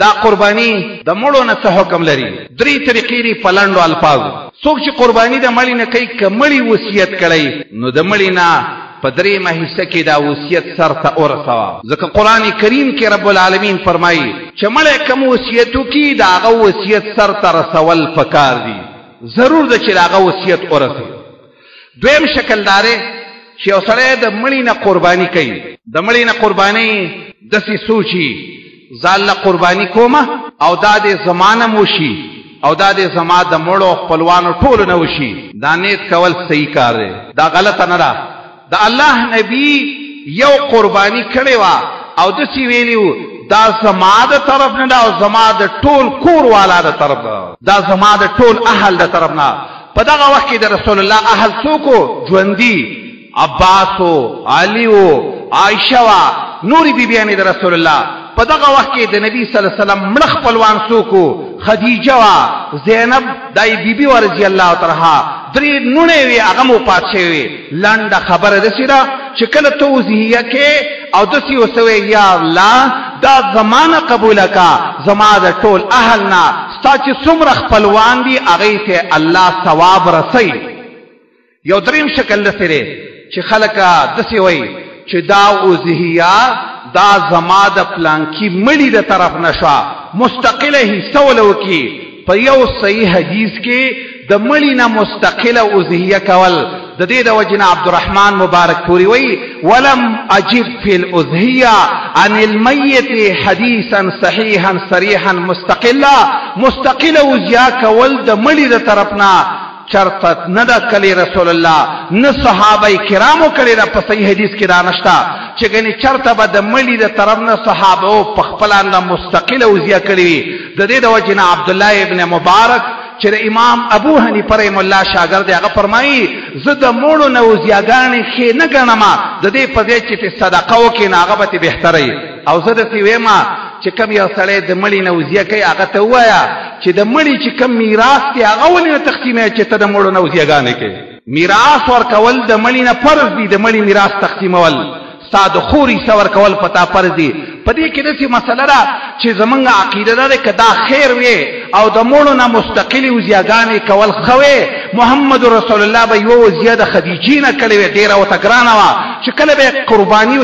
دا قربانی د مړو نه څه حکم لري؟ 3 طریقې دي په لنډو الفاظو. څوک چې قربانی د مړي نه کوي، که مړي وصیت کړی نو د مړي نه په 3مه حصه کې دا وصیت سر ته ورسوه. ځکه قرآن کریم کې رب العالمین فرمایي چې مړی کوم وصیت وکړي د هغه وصیت سر ته رسول پکار دي. ضرور ده چې د هغه وصیت ورسوي. دویم شکل دا دی چې یو سړی د مړي نه قرباني کوي. د مړي نه قرباني داسې سوچي ځان له قرباني کومه او دا دې زمانه موشي او دا دې زما د مړو خپلوانو ټولو نه وشي. دا نیت کول صحیح کار دی، دا غلطه نه ده. د الله نبی یو قربانی کړی وه او داسې ویلي وو دا زما د طرف نه ده او زما د ټول کور والا د طرف نه، دا زما د ټول اهل د طرف نه. په دغه وخت کې د رسول الله اهل څوک وو؟ ژوندي عباس و، علي و، عائشه وه، نورې بیبیانې د رسول الله. په دغه وخت کې د نبی صلی الله علیه وسلم مړه خپلوان څوک وو؟ خدیجه وه، زینب دای بیبي وه رضی الله تعالی عنها، 3 نونې وې هغه هم وفات شوې وې. لنډه خبره داسې ده چې کله ته وضحیه کې او داسې ورته وایې یا الله دا زمانه قبوله کا زما د ټول اهل نه، ستا چې څومره خپلوان دي هغې ته الله ثواب رسوي. یو دریم شکل داسې دی چې خلک داسې وایي چې دا وضحیه دا زما د پلانکي مړي د طرف نه شوه، مستقله حصه ولې وکړي. په یو صحیح حدیث کې د مړي نه مستقله اضحیه کول د دې د وجه نه عبدالرحمن مبارک پوری وایي ولم اجب فی الاضحیه عن المیت حدیثا صحیحا صریحا مستقله. مستقله اضحیه کول د مړي د طرف نه چرته نه ده کلی رسول الله نه صحابه کرامو کړي ده. په صحیح حدیث کې دا نشته چې ګنې چرته به د مړي د طرف نه صحابه په خپل اندازه مستقله اضحیه کړي وي. د دې د وجه نه عبدالله ابن مبارک چې د امام ابو حنیفه رحم الله شاګرد هغه فرمایي زه د مړو نه اضحیهګانې ښې نه ګڼم، د دې په ځای چې ته صدقه وکړې نو هغه به تې بهتره وي. او زه داسې ویم چې کوم یو سړی د مړي نه اضحیه کوي هغه ته ووایه چې د مړي چې کوم میراث دی هغه ولې نه تقسیموې چې ته د مړو نه اضحیهګانې کوې. میراث ورکول د مړي نه فرض دي، د مړي میراث تقسیمول ستا د خور حصه ورکول په تا فرض دي. په دې کې داسې مسله ده چې زمونږ عقیده ده که دا خیر وي او د مړو نه مستقلې اضحیهګانې کول ښه وي. محمد رسول الله به یوه اضحیه د خدیجې نه کړې وې، ډېره ورته ګرانه وه چې کله به یې قرباني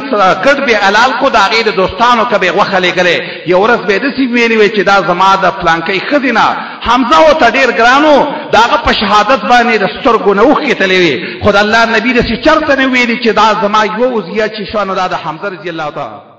ګډ به حلال کو د هغې د دوستانو که به یې غوښه لېږلې. یو ورځ به یې داسې ویلې وې چې دا زما د پلانکۍ ښځې نه حمزه ورته ډېر ګران و، د هغه په شهادت باندې د سترګو نه اوښکې تللې وې. خو د الله نبي داسې چرته نه ویلي چې دا زما یوه اضحیه چې شوه نو دا د حمزه رضي الله تعالی